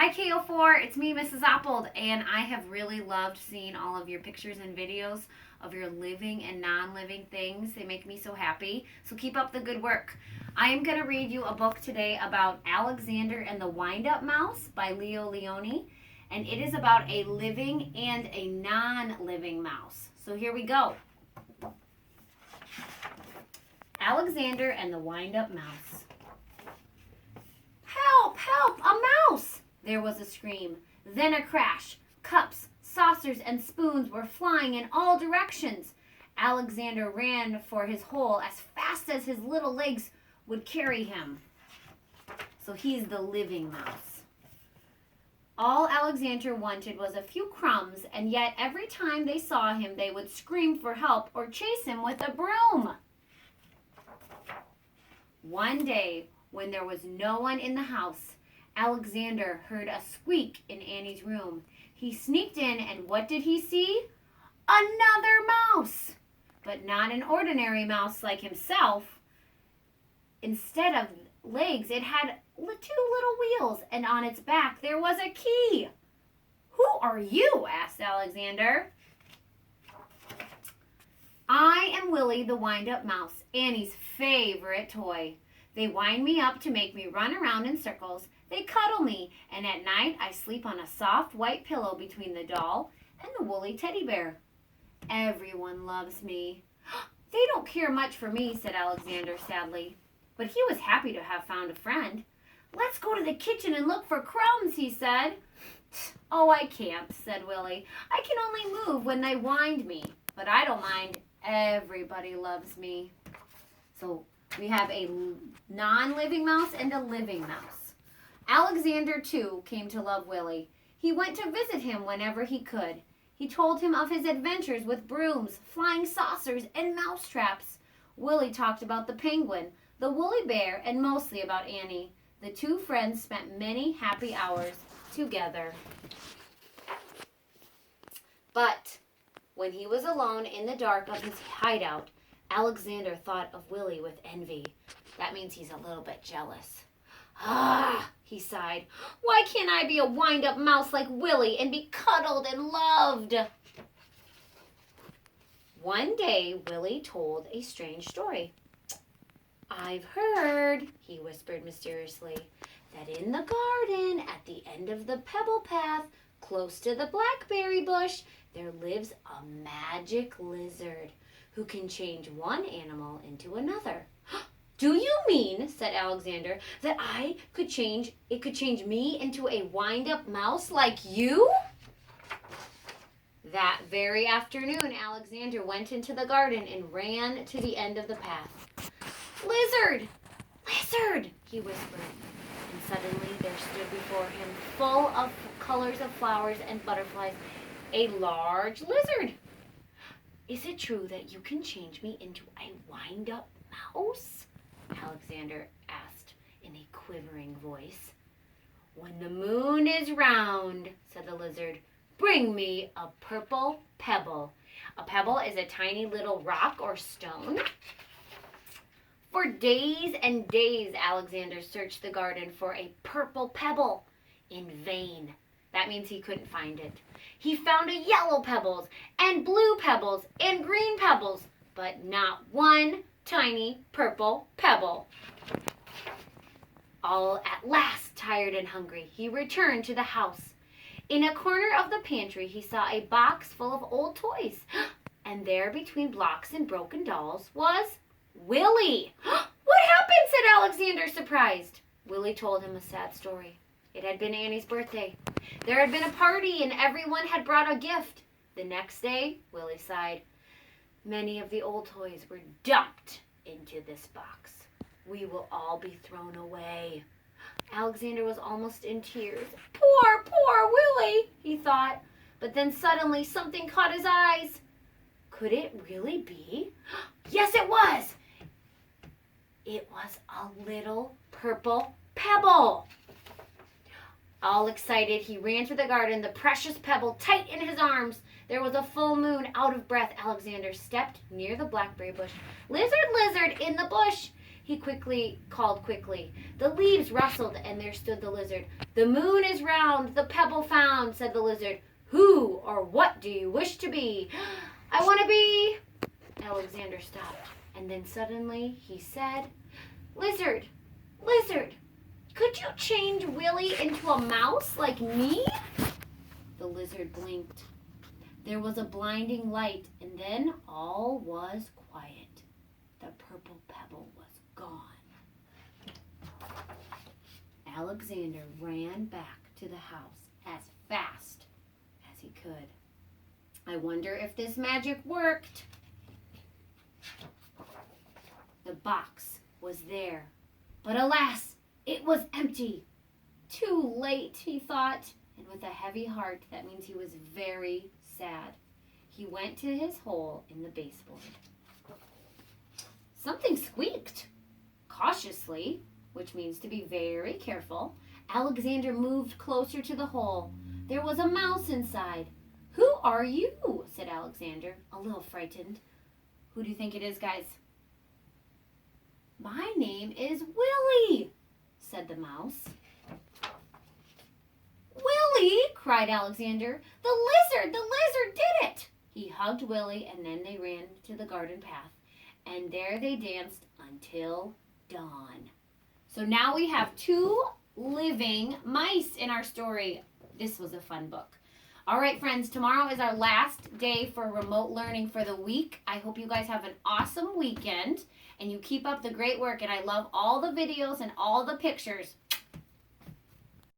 Hi KO4, it's me, Mrs. Oppold, and I have really loved seeing all of your pictures and videos of your living and non-living things. They make me so happy, so keep up the good work. I am going to read you a book today about Alexander and the Wind-Up Mouse by Lionni, and it is about a living and a non-living mouse. So here we go. Alexander and the Wind-Up Mouse. Help! Help! A mouse! There was a scream, then a crash. Cups, saucers, and spoons were flying in all directions. Alexander ran for his hole as fast as his little legs would carry him. So he's the living mouse. All Alexander wanted was a few crumbs, and yet every time they saw him, they would scream for help or chase him with a broom. One day, when there was no one in the house, Alexander heard a squeak in Annie's room. He sneaked in, and what did he see? Another mouse! But not an ordinary mouse like himself. Instead of legs, it had two little wheels, and on its back there was a key. "Who are you?" asked Alexander. "I am Willie the Wind-Up Mouse, Annie's favorite toy. They wind me up to make me run around in circles. They cuddle me, and at night I sleep on a soft white pillow between the doll and the woolly teddy bear. Everyone loves me." "They don't care much for me," said Alexander sadly. But he was happy to have found a friend. "Let's go to the kitchen and look for crumbs," he said. "Oh, I can't," said Willie. "I can only move when they wind me. But I don't mind. Everybody loves me." So we have a non-living mouse and a living mouse. Alexander, too, came to love Willie. He went to visit him whenever he could. He told him of his adventures with brooms, flying saucers, and mouse traps. Willie talked about the penguin, the woolly bear, and mostly about Annie. The two friends spent many happy hours together. But when he was alone in the dark of his hideout, Alexander thought of Willie with envy. That means he's a little bit jealous. "Ah," he sighed, "why can't I be a wind-up mouse like Willie and be cuddled and loved?" One day, Willie told a strange story. "I've heard," he whispered mysteriously, "that in the garden at the end of the pebble path, close to the blackberry bush, there lives a magic lizard who can change one animal into another." "Do you mean," said Alexander, "that it could change me into a wind-up mouse like you?" That very afternoon, Alexander went into the garden and ran to the end of the path. "Lizard! Lizard!" he whispered. And suddenly there stood before him, full of colors of flowers and butterflies, a large lizard. "Is it true that you can change me into a wind-up mouse?" Alexander asked in a quivering voice. "When the moon is round," said the lizard, "bring me a purple pebble." A pebble is a tiny little rock or stone. For days and days, Alexander searched the garden for a purple pebble. In vain. That means he couldn't find it. He found yellow pebbles and blue pebbles and green pebbles, but not one tiny purple pebble. All at last, tired and hungry, he returned to the house. In a corner of the pantry, he saw a box full of old toys. And there, between blocks and broken dolls, was Willie. "What happened?" said Alexander, surprised. Willie told him a sad story. It had been Annie's birthday. There had been a party, and everyone had brought a gift. The next day, Willie sighed, "Many of the old toys were dumped into this box. We will all be thrown away." Alexander was almost in tears. Poor Willie," he thought. But then suddenly something caught his eyes. Could it really be? Yes, it was. It was a little purple pebble. All excited, he ran to the garden, the precious pebble tight in his arms. There was a full moon. Out of breath, Alexander stepped near the blackberry bush. "Lizard, lizard, in the bush." he called quickly. The leaves rustled, and there stood the lizard. The moon is round, the pebble found, said the lizard. Who or what do you wish to be? I want to be. Alexander stopped, and then suddenly he said, Lizard, lizard, could you change Willie into a mouse like me? The lizard blinked. There was a blinding light, and then all was quiet. The purple pebble was gone. Alexander ran back to the house as fast as he could. I wonder if this magic worked. The box was there, but alas, it was empty. Too late, he thought, and with a heavy heart, that means he was very sad. He went to his hole in the baseboard. Something squeaked. Cautiously, which means to be very careful, Alexander moved closer to the hole. There was a mouse inside. Who are you? Said Alexander, a little frightened. Who do you think it is, guys? My name is Willie, said the mouse. Willie, cried Alexander. The lizard did it. He hugged Willie, and then they ran to the garden path, and there they danced until dawn. So now we have 2 living mice in our story. This was a fun book. All right, friends, tomorrow is our last day for remote learning for the week. I hope you guys have an awesome weekend and you keep up the great work. And I love all the videos and all the pictures.